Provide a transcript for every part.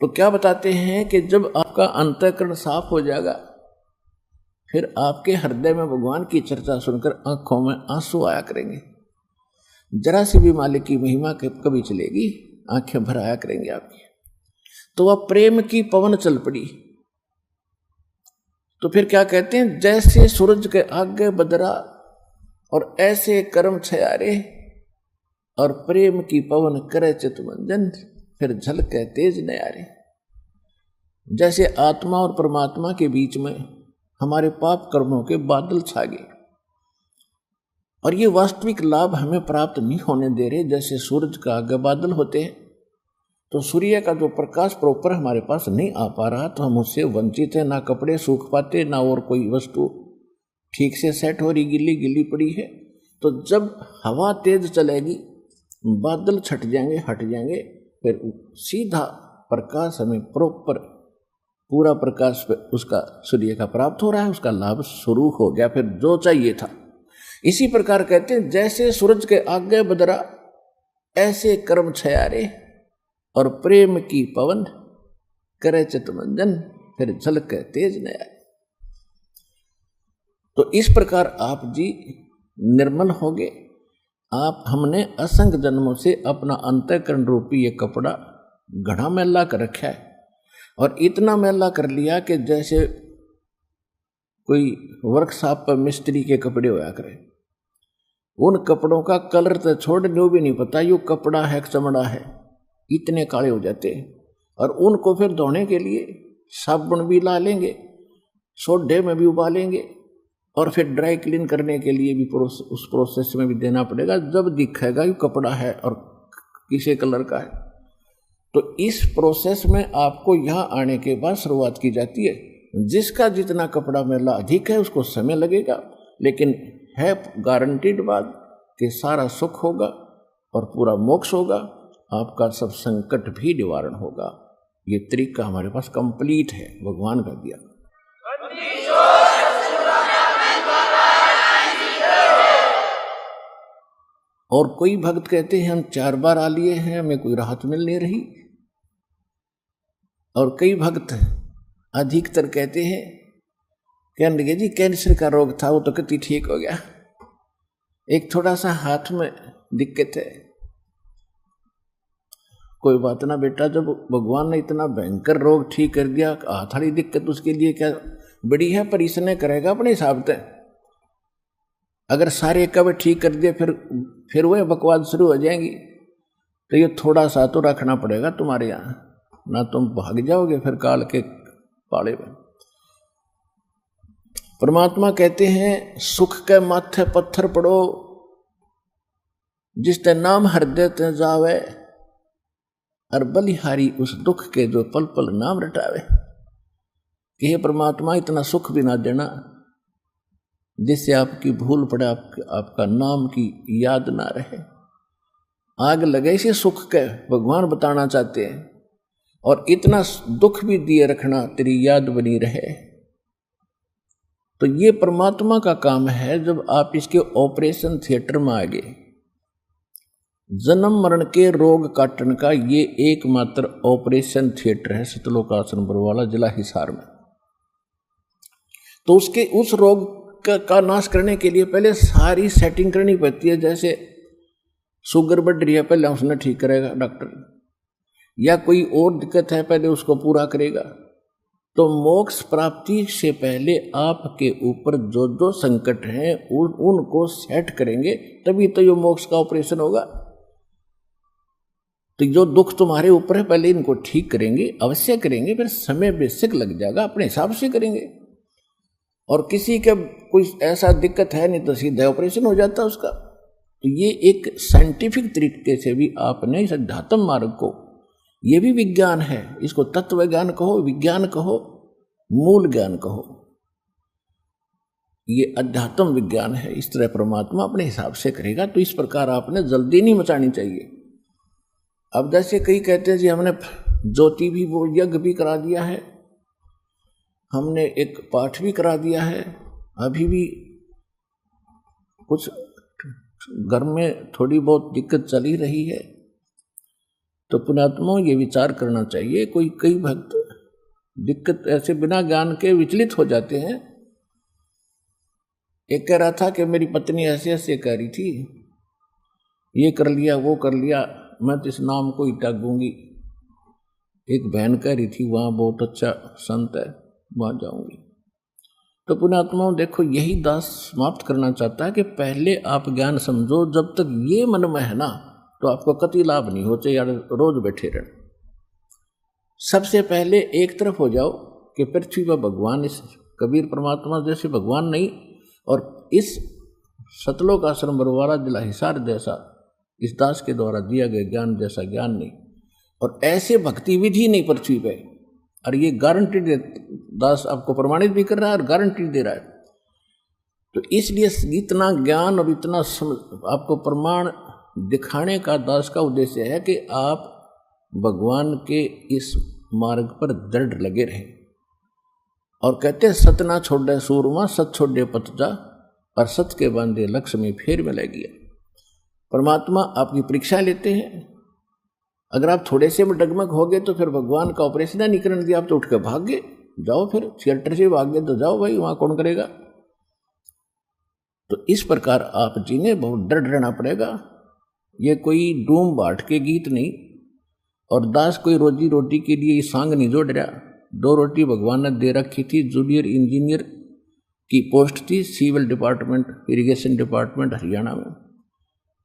तो क्या बताते हैं कि जब आपका अंतःकरण साफ हो जाएगा, फिर आपके हृदय में भगवान की चर्चा सुनकर आंखों में आंसू आया करेंगे। जरा सी भी मालिक की महिमा कभी चलेगी, आंखें भर आया करेंगे आपकी। तो वह प्रेम की पवन चल पड़ी। तो फिर क्या कहते हैं, जैसे सूरज के आगे बदरा और ऐसे कर्म छयारे, और प्रेम की पवन करे चितमंजन, फिर झलके तेज नयारे। जैसे आत्मा और परमात्मा के बीच में हमारे पाप कर्मों के बादल छा गए, और ये वास्तविक लाभ हमें प्राप्त नहीं होने दे रहे। जैसे सूरज का आगे बादल होते हैं, तो सूर्य का जो प्रकाश प्रॉपर हमारे पास नहीं आ पा रहा, तो हम उससे वंचित हैं। ना कपड़े सूख पाते, ना और कोई वस्तु ठीक से सेट हो रही, गिल्ली गिल्ली पड़ी है। तो जब हवा तेज चलेगी, बादल छट जाएंगे, हट जाएंगे, फिर सीधा प्रकाश हमें प्रॉपर पूरा प्रकाश उसका सूर्य का प्राप्त हो रहा है, उसका लाभ शुरू हो गया, फिर जो चाहिए था। इसी प्रकार कहते हैं, जैसे सूरज के आगे बदरा ऐसे कर्म छयारे, और प्रेम की पवन करे चितमंजन, फिर झलके तेज नयारे। तो इस प्रकार आप जी निर्मल हो गए। आप हमने असंख्य जन्मों से अपना अंतःकरण रूपी ये कपड़ा घड़ा मैला कर रखा है, और इतना मैला कर लिया कि जैसे कोई वर्कशॉप पर मिस्त्री के कपड़े होया करे। उन कपड़ों का कलर तो छोड़ने भी नहीं पता यो कपड़ा है चमड़ा है, इतने काले हो जाते हैं। और उनको फिर धोने के लिए साबुन भी ला लेंगे, सोडे में भी उबालेंगे, और फिर ड्राई क्लीन करने के लिए भी उस प्रोसेस में भी देना पड़ेगा। जब दिखेगा ये कपड़ा है और किसी कलर का है। तो इस प्रोसेस में आपको यहाँ आने के बाद शुरुआत की जाती है। जिसका जितना कपड़ा मैला अधिक है उसको समय लगेगा, लेकिन है गारंटीड बात कि सारा सुख होगा और पूरा मोक्ष होगा, आपका सब संकट भी निवारण होगा। ये तरीका हमारे पास कंप्लीट है, भगवान का दिया। और कोई भक्त कहते हैं हम 4 बार आ लिए हैं, हमें कोई राहत मिल नहीं रही। और कई भक्त अधिकतर कहते हैं, कहने लगे जी कैंसर का रोग था, वो तो कति ठीक हो गया, एक थोड़ा सा हाथ में दिक्कत है। कोई बात ना बेटा, जब भगवान ने इतना भयंकर रोग ठीक कर दिया, हाथ वाली दिक्कत उसके लिए क्या बड़ी है, पर इसने करेगा अपने हिसाब से। अगर सारे कब ठीक कर दिए फिर वह बकवास शुरू हो जाएंगी। तो ये थोड़ा सा तो रखना पड़ेगा तुम्हारे यहाँ, ना तुम भाग जाओगे फिर काल के पाले में। परमात्मा कहते हैं, सुख के माथे पत्थर पड़ो, जिसते नाम हृदय ते जावे, और बलिहारी उस दुख के जो पल पल नाम रटावे। कि हे परमात्मा, इतना सुख भी ना देना जिससे आपकी भूल पड़े, आपका नाम की याद ना रहे। आग लगे इसे सुख के, भगवान बताना चाहते हैं। और इतना दुख भी दिए रखना, तेरी याद बनी रहे। तो ये परमात्मा का काम है। जब आप इसके ऑपरेशन थिएटर में आ गए, जन्म मरण के रोग काटन का ये एकमात्र ऑपरेशन थिएटर है सतलोक आश्रम बरवाला, जिला हिसार में। तो उस रोग का नाश करने के लिए पहले सारी सेटिंग करनी पड़ती है। जैसे शुगर बढ़ रही है, पहले उसने ठीक करेगा डॉक्टर, या कोई और दिक्कत है पहले उसको पूरा करेगा। तो मोक्ष प्राप्ति से पहले आपके ऊपर जो जो संकट हैं उनको सेट करेंगे, तभी तो ये मोक्ष का ऑपरेशन होगा। तो जो दुख तुम्हारे ऊपर है पहले इनको ठीक करेंगे, अवश्य करेंगे, फिर समय बेशक लग जाएगा, अपने हिसाब से करेंगे। और किसी का कोई ऐसा दिक्कत है नहीं तो सीधा ऑपरेशन हो जाता उसका। तो ये एक साइंटिफिक तरीके से भी आपने इस अध्यात्म मार्ग को, ये भी विज्ञान है, इसको तत्व ज्ञान कहो, विज्ञान कहो, मूल ज्ञान कहो, ये अध्यात्म विज्ञान है। इस तरह परमात्मा अपने हिसाब से करेगा। तो इस प्रकार आपने जल्दी नहीं मचानी चाहिए। अब जैसे कई कहते हैं जी हमने ज्योति भी वो यज्ञ भी करा दिया है, हमने एक पाठ भी करा दिया है, अभी भी कुछ घर में थोड़ी बहुत दिक्कत चली रही है। तो पुण्यात्माओं ये विचार करना चाहिए। कोई कई भक्त दिक्कत ऐसे बिना ज्ञान के विचलित हो जाते हैं। एक कह रहा था कि मेरी पत्नी ऐसे ऐसे कह रही थी, ये कर लिया वो कर लिया, मैं तो इस नाम को ही त्यागूंगी। एक बहन कह रही थी वहाँ बहुत अच्छा संत है, वहाँ जाऊंगी। तो पुण्यात्माओं देखो, यही दास समाप्त करना चाहता है कि पहले आप ज्ञान समझो। जब तक ये मन में है ना तो आपको कतई लाभ नहीं होते यार, रोज बैठे रहना। सबसे पहले एक तरफ हो जाओ कि पृथ्वी पर भगवान, इस कबीर परमात्मा जैसे भगवान नहीं, और इस सतलोक आश्रम बरवारा जिला हिसार जैसा इस दास के द्वारा दिया गया ज्ञान जैसा ज्ञान नहीं, और ऐसे भक्ति विधि नहीं पृथ्वी पे। और ये गारंटी दास आपको प्रमाणित भी कर रहा है और गारंटी दे रहा है। तो इसलिए इतना ज्ञान और इतना आपको प्रमाण दिखाने का दास का उद्देश्य है कि आप भगवान के इस मार्ग पर दृढ़ लगे रहें। और कहते हैं सत ना छोड़े सूरमा, सत छोड़े पथ जा, और सत के बांधे लक्ष्य में फेर में लग गया। परमात्मा आपकी परीक्षा लेते हैं। अगर आप थोड़े से में डगमग हो गए तो फिर भगवान का ऑपरेशन नहीं करने दिया, आप तो उठ के भाग गए, जाओ फिर थिएटर से भाग गए तो जाओ भाई, वहां कौन करेगा। तो इस प्रकार आप जीने बहुत डर रहना पड़ेगा। ये कोई डूम बाट के गीत नहीं, और दास कोई रोजी रोटी के लिए ये सांग नहीं जोड़ रहा। 2 रोटी भगवान ने दे रखी थी, जूनियर इंजीनियर की पोस्ट थी, civil department, irrigation department Haryana में,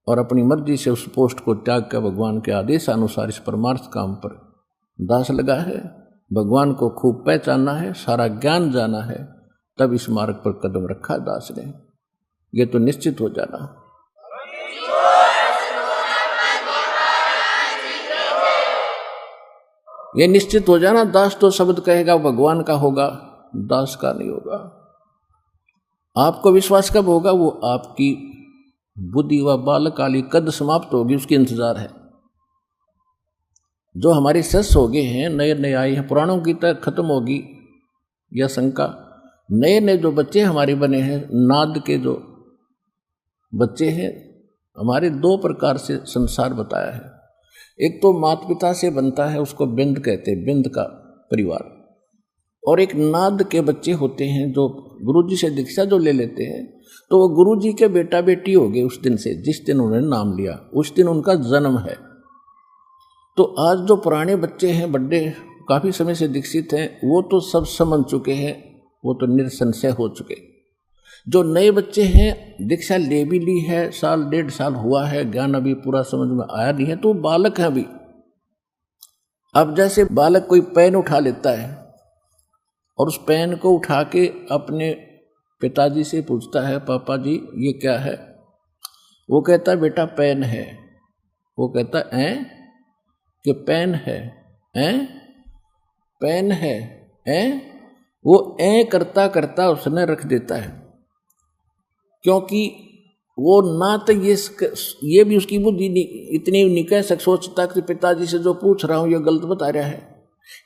और अपनी मर्जी से उस पोस्ट को त्याग कर भगवान के आदेश अनुसार इस परमार्थ काम पर दास लगा है। भगवान को खूब पहचाना है, सारा ज्ञान जाना है, तब इस मार्ग पर कदम रखा दास ने। ये तो निश्चित हो जाना। ये निश्चित हो जाना, दास तो शब्द कहेगा भगवान का होगा, दास का नहीं होगा। आपको विश्वास कब होगा? वो आपकी बुद्धि व बालकाली कद समाप्त होगी, उसकी इंतजार है। जो हमारे सस हो गए हैं, नए नए आए हैं, पुराणों की तरह खत्म होगी यह शंका। नए नए जो बच्चे हमारे बने हैं, नाद के जो बच्चे हैं हमारे, 2 प्रकार से संसार बताया है। एक तो माता पिता से बनता है, उसको बिंद कहते हैं, बिंद का परिवार। और एक नाद के बच्चे होते हैं जो गुरुजी से दीक्षा जो ले लेते हैं, तो वो गुरुजी के बेटा बेटी हो गए उस दिन से, जिस दिन उन्होंने नाम लिया उस दिन उनका जन्म है। तो आज जो पुराने बच्चे हैं, बड़े काफी समय से दीक्षित हैं, वो तो सब समझ चुके हैं, वो तो निरसंशय हो चुके। जो नए बच्चे हैं, दीक्षा ले भी ली है, 1.5 साल हुआ है, ज्ञान अभी पूरा समझ में आया नहीं है, तो बालक है अभी। अब जैसे बालक कोई पेन उठा लेता है और उस पेन को उठा के अपने पिताजी से पूछता है, पापा जी ये क्या है? वो कहता है बेटा पेन है। वो कहता है कि पेन है, पेन है, वो करता करता उसने रख देता है, क्योंकि वो ना तो ये भी उसकी बुद्धि इतनी नहीं कह सोचता कि पिताजी से जो पूछ रहा हूँ ये गलत बता रहा है।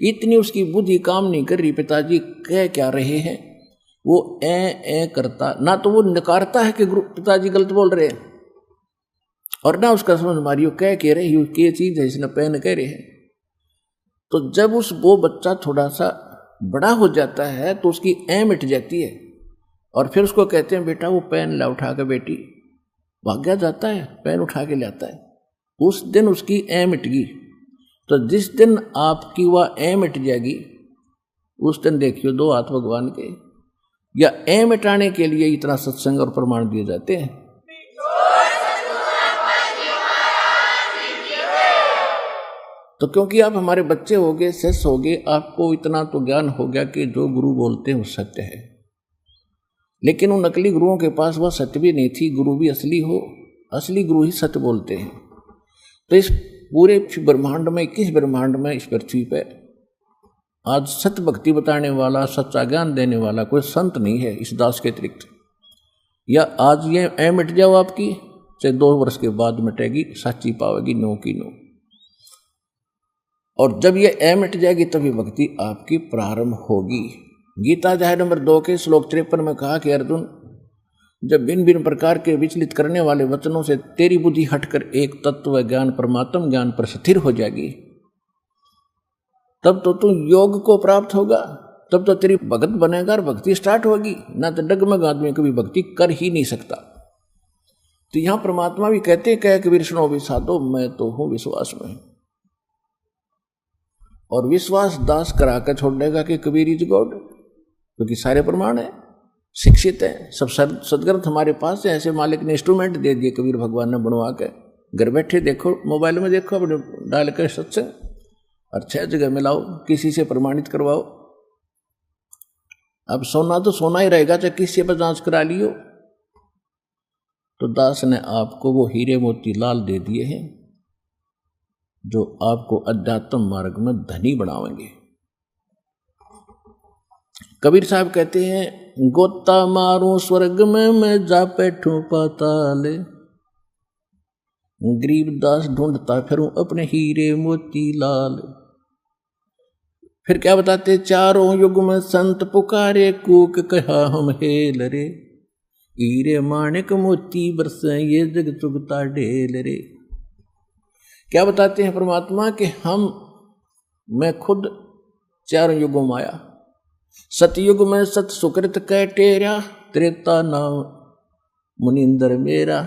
इतनी उसकी बुद्धि काम नहीं कर रही, पिताजी कह क्या रहे हैं। वो ए करता, ना तो वो नकारता है कि पिताजी गलत बोल रहे हैं, और ना उसका समझ मारियो कह के रहे हो क्या चीज है, इसने पेन कह रहे हैं। तो जब वो बच्चा थोड़ा सा बड़ा हो जाता है तो उसकी ए मिट जाती है, और फिर उसको कहते हैं बेटा वो पेन ला उठा के, बेटी भाग्या जाता है, पेन उठा के लाता है। उस दिन उसकी ए मिट गई। तो जिस दिन आपकी वह ए मिट जाएगी, उस दिन देखियो 2 हाथ भगवान के। या ए मिटाने के लिए इतना सत्संग और प्रमाण दिए जाते हैं। तो क्योंकि आप हमारे बच्चे हो गए, शिष्य हो गए, आपको इतना तो ज्ञान हो गया कि जो गुरु बोलते हैं वो सत्य है। लेकिन उन नकली गुरुओं के पास वह सत्य भी नहीं थी। गुरु भी असली हो, असली गुरु ही सत्य बोलते हैं। तो इस पूरे ब्रह्मांड में, 21 ब्रह्मांड में, इस पृथ्वी पे आज सत्य भक्ति बताने वाला, सच्चा ज्ञान देने वाला कोई संत नहीं है इस दास के अतिरिक्त। या आज ये ए मिट जाओ आपकी, चाहे 2 वर्ष के बाद मिटेगी, सच्ची पावेगी, नो की नो। और जब ये ए मिट जाएगी तभी भक्ति आपकी प्रारंभ होगी। गीता अध्याय नंबर 2 के श्लोक 53 में कहा कि अर्जुन, जब भिन्न भिन्न प्रकार के विचलित करने वाले वचनों से तेरी बुद्धि हटकर एक तत्व ज्ञान परमात्म ज्ञान पर स्थिर हो जाएगी, तब तो तू योग को प्राप्त होगा, तब तो तेरी भगत बनेगा और भक्ति स्टार्ट होगी। ना तो डगमग आदमी कभी भक्ति कर ही नहीं सकता। तो यहां परमात्मा भी कहते कह कबीर सुनो भी साधो, मैं तो हूं विश्वास में। और विश्वास दास करा कर छोड़ देगा कि कबीर इज गॉड, क्योंकि सारे प्रमाण है, शिक्षित है, सब सदग्रंथ हमारे पास है। ऐसे मालिक ने इंस्ट्रूमेंट दे दिए कबीर भगवान ने बनवा के, घर बैठे देखो, मोबाइल में देखो, अपने डाल कर सत्संग और 6 जगह मिलाओ, किसी से प्रमाणित करवाओ। अब सोना तो सोना ही रहेगा, चाहे किसी पर जांच करा लियो। तो दास ने आपको वो हीरे मोती लाल दे दिए हैं जो आपको अध्यात्म मार्ग में धनी बनावेंगे। कबीर साहब कहते हैं गोता मारूं स्वर्ग में मैं जा बैठूं पाताल, गरीब दास ढूंढता फिरूं अपने हीरे मोती लाल। फिर क्या बताते, चारों युग में संत पुकारे कूक कहा हम हेल रे, हीरे माणिक मोती बरसे ये जग चुगता ढेल रे। क्या बताते हैं परमात्मा कि मैं खुद चारों युगों में आया। सतयुग में सत सुकृत कह टेरा, त्रेता नाम मुनिंदर मेरा,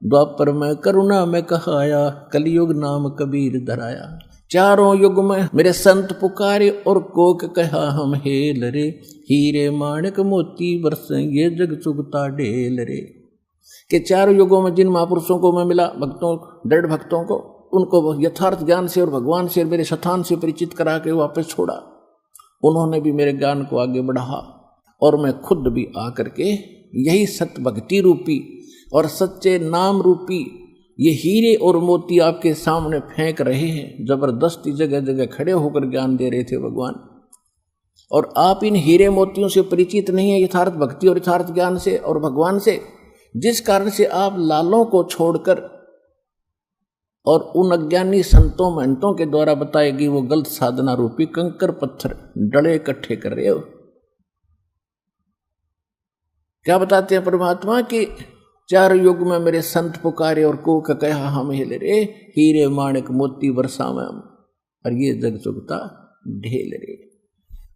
द्वापर में करुणा में कहाया, कलयुग नाम कबीर धराया। चारों युग में मेरे संत पुकारे और कोक कहा हम हेल रे, हीरे माणिक मोती बरसे ये जग चुगता ढेल रे। कि चारों युगों में जिन महापुरुषों को मैं मिला, भक्तों, दृढ़ भक्तों को, उनको यथार्थ ज्ञान से और भगवान से और मेरे स्थान से परिचित करा के वापस छोड़ा। उन्होंने भी मेरे ज्ञान को आगे बढ़ाया और मैं खुद भी आकर के यही सत्य भक्ति रूपी और सच्चे नाम रूपी ये हीरे और मोती आपके सामने फेंक रहे हैं। जबरदस्ती जगह जगह खड़े होकर ज्ञान दे रहे थे भगवान, और आप इन हीरे मोतियों से परिचित नहीं है, यथार्थ भक्ति और यथार्थ ज्ञान से और भगवान से, जिस कारण से आप लालों को छोड़कर और उन अज्ञानी संतों महंतों के द्वारा बताएगी वो गलत साधना रूपी कंकर पत्थर डले इकट्ठे कर रहे हो। क्या बताते हैं परमात्मा कि चार युग में मेरे संत पुकारे और को कहा हम हिल रे, हीरे माणिक मोती वर्षा में और ये जग चुगता ढेल रे।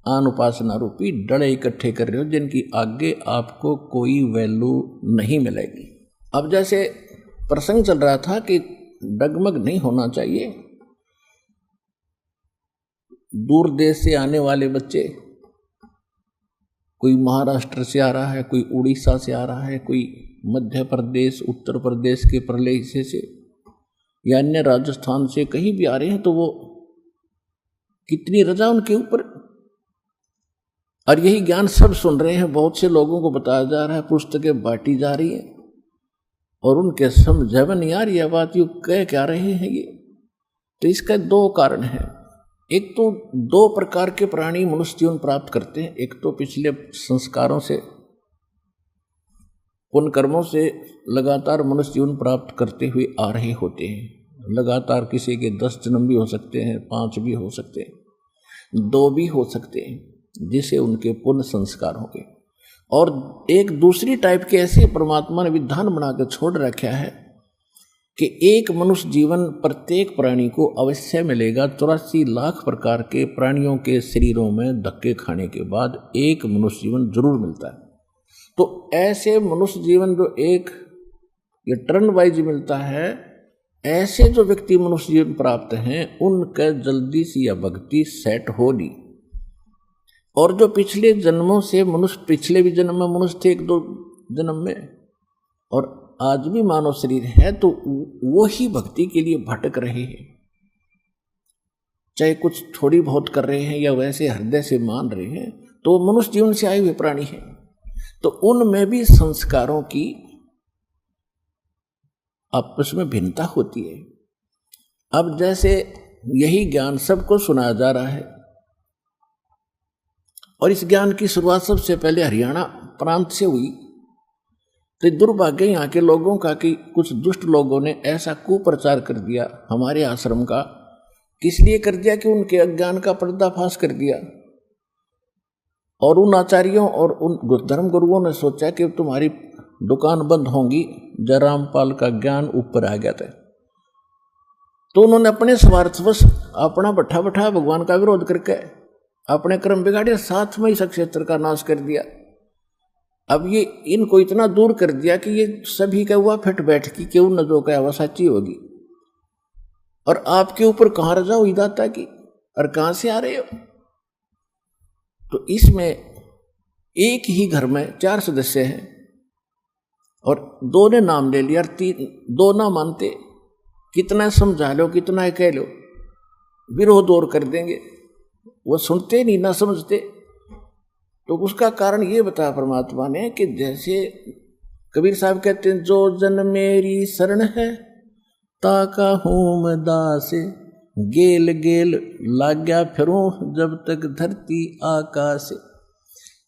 आन उपासना रूपी डले इकट्ठे कर रहे हो जिनकी आगे आपको कोई वैल्यू नहीं मिलेगी। अब जैसे प्रसंग चल रहा था कि डगमग नहीं होना चाहिए, दूर देश से आने वाले बच्चे, कोई महाराष्ट्र से आ रहा है, कोई उड़ीसा से आ रहा है, कोई मध्य प्रदेश उत्तर प्रदेश के परले हिस्से से या अन्य राजस्थान से कहीं भी आ रहे हैं, तो वो कितनी रजा उनके ऊपर। और यही ज्ञान सब सुन रहे हैं, बहुत से लोगों को बताया जा रहा है, पुस्तकें बांटी जा रही हैं और उनके समझ में नहीं आ रही है बात, यू कह क्या रहे हैं ये। तो इसका दो कारण है। एक तो दो प्रकार के प्राणी मनुष्य जीवन प्राप्त करते हैं। एक तो पिछले संस्कारों से, पुण्य कर्मों से लगातार मनुष्य जीवन प्राप्त करते हुए आ रहे होते हैं। लगातार किसी के 10 जन्म भी हो सकते हैं, 5 भी हो सकते हैं, 2 भी हो सकते हैं, जिसे उनके पुण्य संस्कार होंगे। और एक दूसरी टाइप के ऐसे परमात्मा ने विधान बना के छोड़ रखा है कि एक मनुष्य जीवन प्रत्येक प्राणी को अवश्य मिलेगा। 84 लाख प्रकार के प्राणियों के शरीरों में धक्के खाने के बाद एक मनुष्य जीवन जरूर मिलता है। तो ऐसे मनुष्य जीवन जो एक ये टर्न वाइज मिलता है, ऐसे जो व्यक्ति मनुष्य जीवन प्राप्त हैं उनका जल्दी सी या भक्ति सेट हो नहीं। और जो पिछले जन्मों से मनुष्य, पिछले भी जन्म में मनुष्य थे, 1-2 जन्म में, और आज भी मानव शरीर है, तो वो ही भक्ति के लिए भटक रहे हैं। चाहे कुछ थोड़ी बहुत कर रहे हैं या वैसे हृदय से मान रहे हैं, तो मनुष्य जीवन से आए हुए प्राणी हैं। तो उनमें भी संस्कारों की आपस में भिन्नता होती है। अब जैसे यही ज्ञान सबको सुनाया जा रहा है और इस ज्ञान की शुरुआत सबसे पहले हरियाणा प्रांत से हुई, तो दुर्भाग्य यहाँ के लोगों का कि कुछ दुष्ट लोगों ने ऐसा कुप्रचार कर दिया हमारे आश्रम का। किस लिए कर दिया कि उनके अज्ञान का पर्दाफाश कर दिया, और उन आचार्यों और उन धर्म गुरुओं ने सोचा कि तुम्हारी दुकान बंद होंगी, जयरामपाल का ज्ञान ऊपर आ गया था। तो उन्होंने अपने स्वार्थवश अपना बैठा बैठा भगवान का विरोध करके अपने कर्म बिगाड़े, साथ में इस क्षेत्र का नाश कर दिया। अब ये इनको इतना दूर कर दिया कि ये सभी का हुआ फिट बैठ की क्यों न जो कहा वह सच्ची होगी, और आपके ऊपर कहाँ रजा हुई दाता की, और कहां से आ रहे हो। तो इसमें एक ही घर में 4 सदस्य हैं और 2 ने नाम ले लिया और 2 ना मानते, कितना समझा लो कितना कह लो विरोध और कर देंगे, वो सुनते नहीं ना समझते। तो उसका कारण ये बताया परमात्मा ने कि जैसे कबीर साहब कहते हैं, जो जन मेरी शरण है ताका हूँ मैं दास, गेल गेल लाग्या फिरूं जब तक धरती आकाश।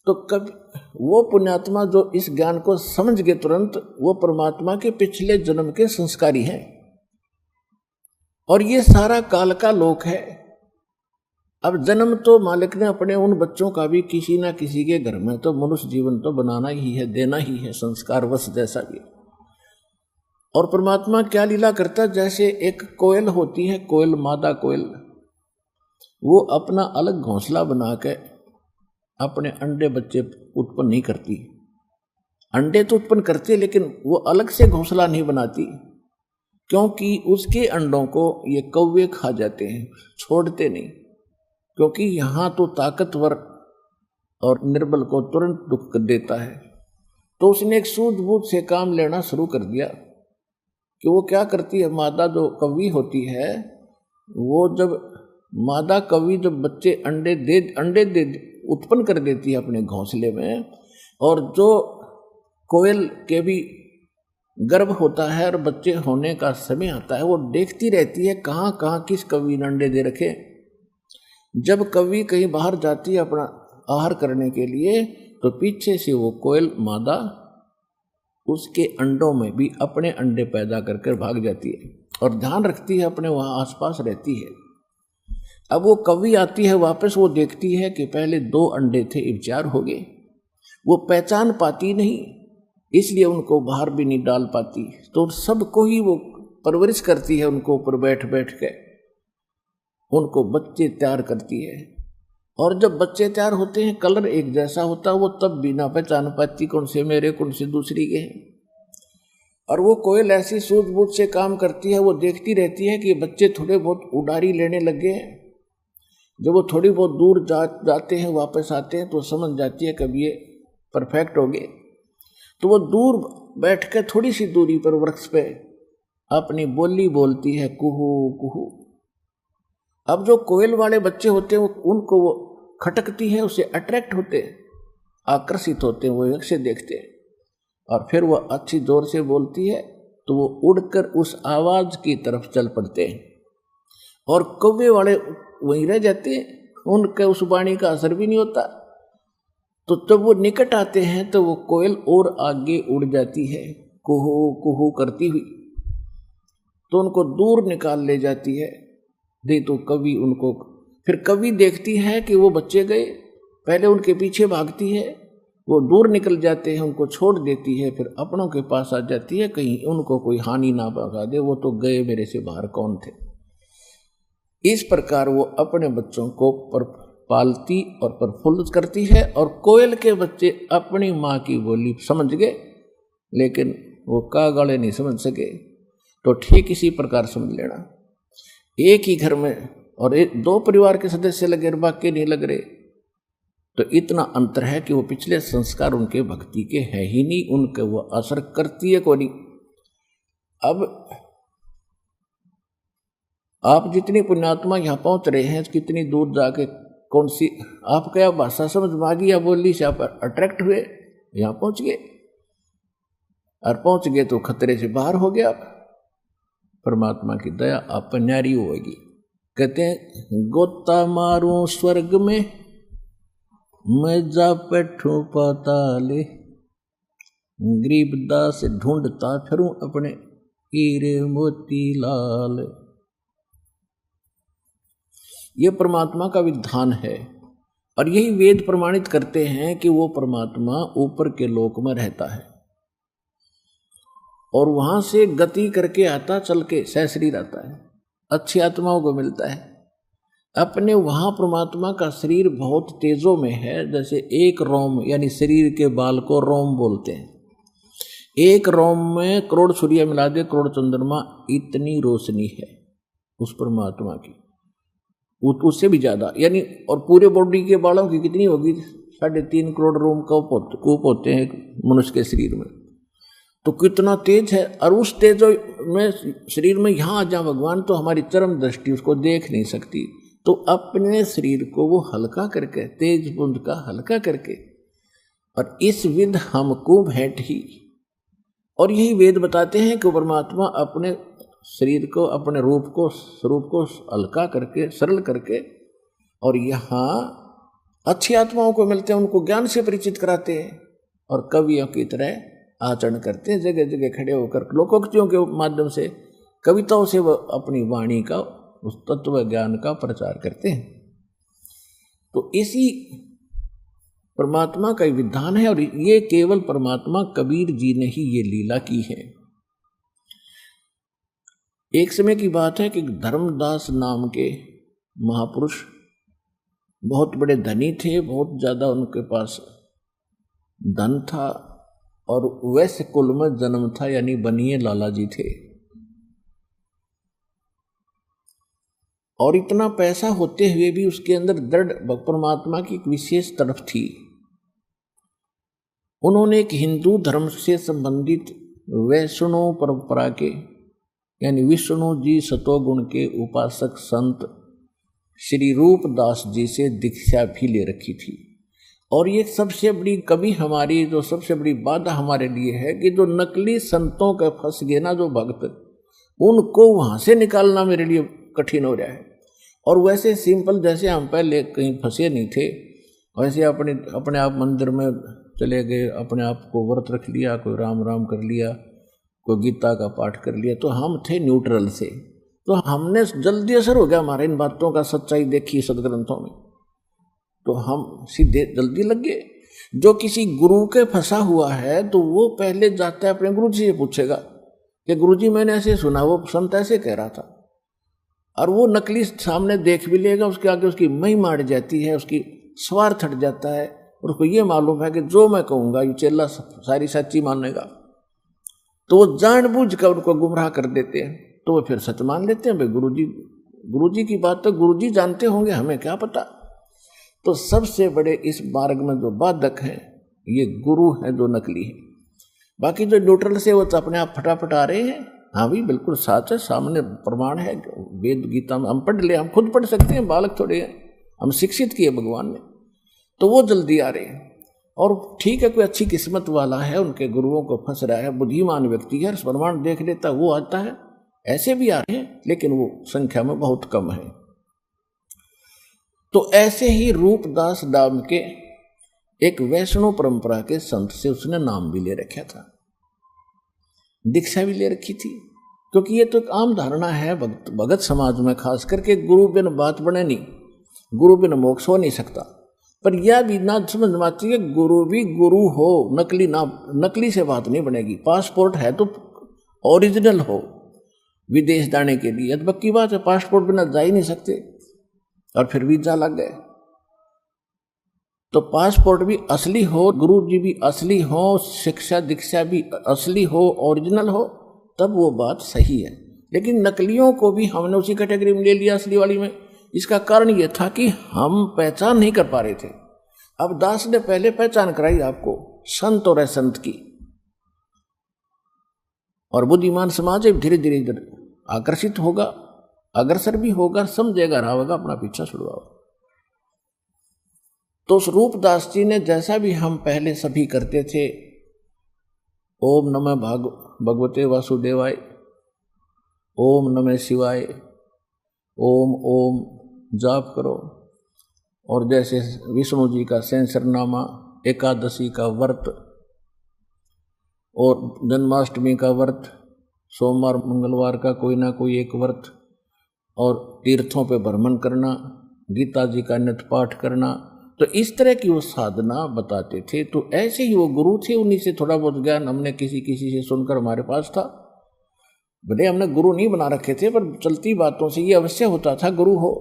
तो कभी वो पुण्यात्मा जो इस ज्ञान को समझ गए तुरंत, वो परमात्मा के पिछले जन्म के संस्कारी हैं, और ये सारा काल का लोक है। अब जन्म तो मालिक ने अपने उन बच्चों का भी किसी ना किसी के घर में तो मनुष्य जीवन तो बनाना ही है, देना ही है, संस्कार वश जैसा भी। और परमात्मा क्या लीला करता, जैसे एक कोयल होती है, कोयल मादा कोयल, वो अपना अलग घोंसला बना के अपने अंडे बच्चे उत्पन्न नहीं करती। अंडे तो उत्पन्न करते लेकिन वो अलग से घोंसला नहीं बनाती, क्योंकि उसके अंडों को ये कौवे खा जाते हैं, छोड़ते नहीं, क्योंकि यहाँ तो ताकतवर और निर्बल को तुरंत दुख कर देता है। तो उसने एक सूझबूझ से काम लेना शुरू कर दिया कि वो क्या करती है, मादा जो कौवी होती है, वो जब मादा कौवी जब बच्चे अंडे दे उत्पन्न कर देती है अपने घोंसले में, और जो कोयल के भी गर्भ होता है और बच्चे होने का समय आता है, वो देखती रहती है कहाँ कहाँ किस कौवी ने अंडे दे रखे। जब कौवी कहीं बाहर जाती है अपना आहार करने के लिए, तो पीछे से वो कोयल मादा उसके अंडों में भी अपने अंडे पैदा कर भाग जाती है और ध्यान रखती है, अपने वहाँ आसपास रहती है। अब वो कौवी आती है वापस, वो देखती है कि पहले 2 अंडे थे, अब 4 हो गए। वो पहचान पाती नहीं, इसलिए उनको बाहर भी नहीं डाल पाती। तो सबको ही वो परवरिश करती है, उनको ऊपर बैठ बैठ के उनको बच्चे तैयार करती है। और जब बच्चे तैयार होते हैं, कलर एक जैसा होता है, वो तब भी ना पहचान पाती कौन से मेरे कौन से दूसरी के हैं। और वो कोयल ऐसी सूझबूझ से काम करती है, वो देखती रहती है कि बच्चे थोड़े बहुत उड़ारी लेने लगे हैं। जब वो थोड़ी बहुत दूर जाते हैं वापस आते हैं, तो समझ जाती है कब ये परफेक्ट हो गए। तो वो दूर बैठ कर थोड़ी सी दूरी पर वृक्ष पे अपनी बोली बोलती है, कुहू कुहू। अब जो कोयल वाले बच्चे होते हैं, उनको वो खटकती है, उससे अट्रैक्ट होते हैं, आकर्षित होते हैं, वो एक से देखते हैं, और फिर वो अच्छी जोर से बोलती है तो वो उड़कर उस आवाज की तरफ चल पड़ते हैं, और कौवे वाले वहीं रह जाते हैं, उनके उस वाणी का असर भी नहीं होता। तो जब वो निकट आते हैं तो वो कोयल और आगे उड़ जाती है, कुहू कुहू करती हुई, तो उनको दूर निकाल ले जाती है। दे तो कवि उनको, फिर कवि देखती है कि वो बच्चे गए, पहले उनके पीछे भागती है, वो दूर निकल जाते हैं, उनको छोड़ देती है, फिर अपनों के पास आ जाती है, कहीं उनको कोई हानि ना पहुंचा दे, वो तो गए मेरे से बाहर कौन थे। इस प्रकार वो अपने बच्चों को पालती और प्रफुल्लित करती है। और कोयल के बच्चे अपनी माँ की बोली समझ गए, लेकिन वो कागाले नहीं समझ सके। तो ठीक इसी प्रकार समझ लेना, एक ही घर में और 2 परिवार के सदस्य लगे, बाकी नहीं लग रहे, तो इतना अंतर है कि वो पिछले संस्कार उनके भक्ति के है ही नहीं, उनके वो असर करती है को नहीं। अब आप जितनी पुण्यात्मा यहाँ पहुंच रहे हैं, कितनी दूर जाके कौन सी आप क्या भाषा समझ में आ गई या बोली से आप अट्रैक्ट हुए, यहाँ पहुंच गए, और पहुंच गए तो खतरे से बाहर हो गया। परमात्मा की दया आप पर न्यारी होगी। कहते हैं, गोता मारूं स्वर्ग में, मैं जा बैठूं पाताले, गरीबदास ढूंढता फिरूं अपने हीरे मोती लाल। ये परमात्मा का विधान है, और यही वेद प्रमाणित करते हैं कि वो परमात्मा ऊपर के लोक में रहता है। और वहां से गति करके आता, चल के सहशरीर आता है, अच्छी आत्माओं को मिलता है। अपने वहां परमात्मा का शरीर बहुत तेजों में है, जैसे एक रोम यानी शरीर के बाल को रोम बोलते हैं। एक रोम में करोड़ सूर्य मिला दे, करोड़ चंद्रमा, इतनी रोशनी है उस परमात्मा की, उससे भी ज्यादा यानी। और पूरे बॉडी के बालों की कितनी होगी? 3.5 करोड़ रोम कूप होते हैं मनुष्य के शरीर में, तो कितना तेज है। और उस तेज में शरीर में यहाँ आ जा भगवान, तो हमारी चरम दृष्टि उसको देख नहीं सकती। तो अपने शरीर को वो हल्का करके, तेज बुंद का हल्का करके, और इस विध हमको भेंट ही। और यही वेद बताते हैं कि परमात्मा अपने शरीर को, अपने रूप को, स्वरूप को हल्का करके, सरल करके, और यहाँ अच्छी आत्माओं को मिलते हैं, उनको ज्ञान से परिचित कराते हैं, और कवियों की तरह आचरण करते हैं, जगह जगह खड़े होकर लोकोक्तियों के माध्यम से, कविताओं से वह अपनी वाणी का, उस तत्व ज्ञान का प्रचार करते हैं। तो इसी परमात्मा का विधान है, और ये केवल परमात्मा कबीर जी ने ही ये लीला की है। एक समय की बात है कि धर्मदास नाम के महापुरुष बहुत बड़े धनी थे, बहुत ज्यादा उनके पास धन था, और वैश्य कुल में जन्म था, यानी बनिए लाला जी थे। और इतना पैसा होते हुए भी उसके अंदर दृढ़ परमात्मा की एक विशेष तरफ थी। उन्होंने एक हिंदू धर्म से संबंधित वैष्णव परंपरा के, यानी विष्णु जी सतोगुण के उपासक संत श्री रूपदास जी से दीक्षा भी ले रखी थी। और ये सबसे बड़ी कभी हमारी जो सबसे बड़ी बाधा हमारे लिए है कि जो नकली संतों के फंस गए ना जो भक्त, उनको वहां से निकालना मेरे लिए कठिन हो रहा है। और वैसे सिंपल जैसे हम पहले कहीं फंसे नहीं थे, वैसे अपने आप मंदिर में चले गए, अपने आप को व्रत रख लिया, कोई राम राम कर लिया, कोई गीता का पाठ कर लिया, तो हम थे न्यूट्रल से। तो हमने जल्दी असर हो गया हमारे इन बातों का, सच्चाई देखी सदग्रंथों में, तो हम सीधे जल्दी लग गए। जो किसी गुरु के फंसा हुआ है तो वो पहले जाता है अपने गुरु जी से पूछेगा कि गुरु जी मैंने ऐसे सुना, वो संत ऐसे कह रहा था, और वो नकली सामने देख भी लेगा, उसके आगे उसकी महिमा अड़ जाती है, उसकी स्वार्थ हट जाता है, और उसको ये मालूम है कि जो मैं कहूँगा ये चेला सारी सच्ची मानेगा, तो वो जानबूझ कर उनको गुमराह कर देते हैं। तो वो फिर सच मान लेते हैं, भाई गुरुजी की बात तो गुरुजी जानते होंगे, हमें क्या पता। तो सबसे बड़े इस मार्ग में जो बाधक हैं ये गुरु है जो नकली है। बाकी जो न्यूट्रल से वो तो अपने आप फटाफट आ रहे हैं। हाँ भी बिल्कुल साथ है, सामने प्रमाण है, वेद गीता में हम पढ़ ले, हम खुद पढ़ सकते हैं, बालक थोड़े हैं, हम शिक्षित किए भगवान ने, तो वो जल्दी आ रहे हैं। और ठीक है, कोई अच्छी किस्मत वाला है, उनके गुरुओं को फंस रहा है, बुद्धिमान व्यक्ति है, प्रमाण देख लेता, वो आता है, ऐसे भी आ रहे हैं, लेकिन वो संख्या में बहुत कम है। तो ऐसे ही रूपदास नाम के एक वैष्णव परंपरा के संत से उसने नाम भी ले रखा था, दीक्षा भी ले रखी थी, क्योंकि ये तो एक आम धारणा है भगत समाज में, खास करके गुरु बिन बात बने नहीं, गुरु बिन मोक्ष हो नहीं सकता। पर यह भी ना समझ में आती है, गुरु भी गुरु हो, नकली ना, नकली से बात नहीं बनेगी। पासपोर्ट है तो ओरिजिनल हो विदेश जाने के लिए, तो पक्की बात है, पासपोर्ट बिना जा ही नहीं सकते, और फिर वीजा लग गए। तो पासपोर्ट भी असली हो, गुरु जी भी असली हो, शिक्षा दीक्षा भी असली हो, ओरिजिनल हो, तब वो बात सही है। लेकिन नकलियों को भी हमने उसी कैटेगरी में ले लिया, असली वाली में। इसका कारण ये था कि हम पहचान नहीं कर पा रहे थे। अब दास ने पहले पहचान कराई आपको संत और असंत की, और बुद्धिमान समाज धीरे धीरे इधर आकर्षित होगा, अग्रसर भी होगा, समझेगा, रहा होगा, अपना पीछा छुड़वाओ। तो उस रूपदास जी ने जैसा भी हम पहले सभी करते थे, ओम नमः भगवते वासुदेवाय, ओम नमः शिवाय, ओम ओम जाप करो, और जैसे विष्णु जी का सहस्रनामा, एकादशी का व्रत, और जन्माष्टमी का व्रत, सोमवार मंगलवार का कोई ना कोई एक व्रत, और तीर्थों पे भ्रमण करना, गीता जी का नित्य पाठ करना, तो इस तरह की वो साधना बताते थे। तो ऐसे ही वो गुरु थे, उन्हीं से थोड़ा बहुत ज्ञान हमने किसी से सुनकर हमारे पास था। भले हमने गुरु नहीं बना रखे थे, पर चलती बातों से ये अवश्य होता था गुरु हो।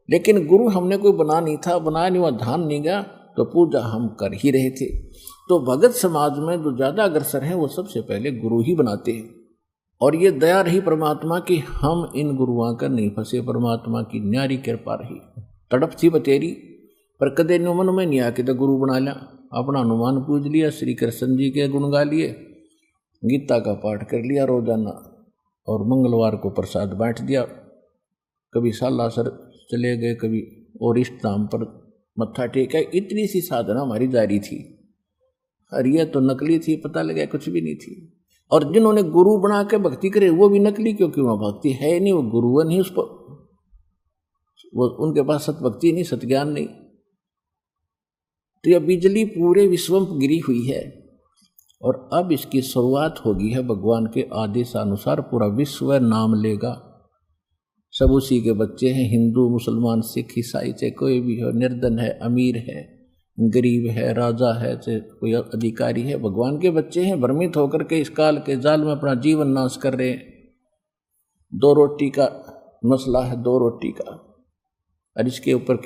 लेकिन गुरु हमने कोई बना नहीं था, बनाया नहीं हुआ, ध्यान नहीं गया, तो पूजा हम कर ही रहे थे। तो भगत समाज में जो ज़्यादा अग्रसर हैं वो सबसे पहले गुरु ही बनाते हैं। और ये दया रही परमात्मा की, हम इन गुरुओं का नहीं फंसे, परमात्मा की न्यारी कृपा रही। तड़प थी बतेरी, पर कदे मन में नहीं आके तो गुरु बना लिया, अपना हनुमान पूज लिया, श्री कृष्ण जी के गुण गा लिए, गीता का पाठ कर लिया रोजाना, और मंगलवार को प्रसाद बांट दिया। कभी सालासर चले गए, कभी और इष्ट धाम पर मत्था टेका। इतनी सी साधना हमारी जारी थी। और यह तो नकली थी, पता लगा कुछ भी नहीं थी। और जिन्होंने गुरु बना के भक्ति करे वो भी नकली, क्योंकि वहाँ भक्ति है नहीं, वो गुरु नहीं, उस पर वो उनके पास सतभक्ति नहीं, सतज्ञान नहीं। तो यह बिजली पूरे विश्व में गिरी हुई है, और अब इसकी शुरुआत होगी है भगवान के आदेश अनुसार। पूरा विश्व नाम लेगा, सब उसी के बच्चे हैं, हिंदू मुसलमान सिख ईसाई, चाहे कोई भी हो, निर्धन है अमीर है गरीब है राजा है चाहे कोई अधिकारी है, भगवान के बच्चे हैं। भ्रमित होकर के इस काल के जाल में अपना जीवन नाश कर रहे हैं। 2 रोटी का मसला है, 2 रोटी का, और इसके ऊपर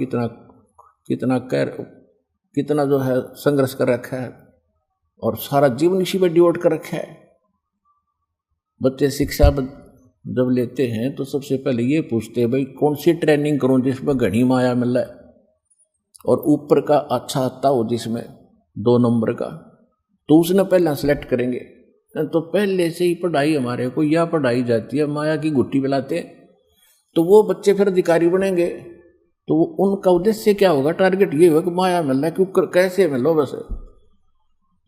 कितना जो है संघर्ष कर रखा है, और सारा जीवन इसी पर डिवोट कर रखा है। बच्चे शिक्षा जब लेते हैं तो सबसे पहले ये पूछते हैं भाई कौन सी ट्रेनिंग करूं जिसमें घनी माया मिल रहा है, और ऊपर का अच्छा आता हो जिसमें 2 नंबर का, तो उसने पहले सेलेक्ट करेंगे। तो पहले से ही पढ़ाई हमारे को यह पढ़ाई जाती है, माया की गुट्टी पिलाते हैं, तो वो बच्चे फिर अधिकारी बनेंगे। तो उनका उद्देश्य क्या होगा, टारगेट ये होगा कि माया मिल रहा है, क्यों कैसे मिलो बस।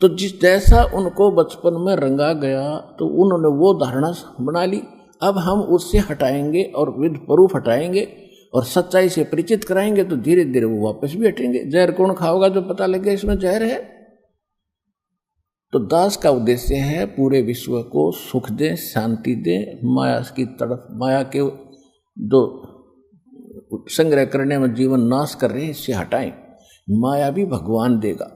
तो जिस जैसा उनको बचपन में रंगा गया तो उन्होंने वो धारणा बना ली। अब हम उससे हटाएंगे और विद प्रूफ हटाएंगे और सच्चाई से परिचित कराएंगे, तो धीरे धीरे वो वापस भी हटेंगे। जहर कौन खाओगा जो पता लगे इसमें जहर है। तो दास का उद्देश्य है पूरे विश्व को सुख दे, शांति दे, माया की तड़प, माया के जो संग्रह करने में जीवन नाश कर रहे हैं इससे हटाएं। माया भी भगवान देगा।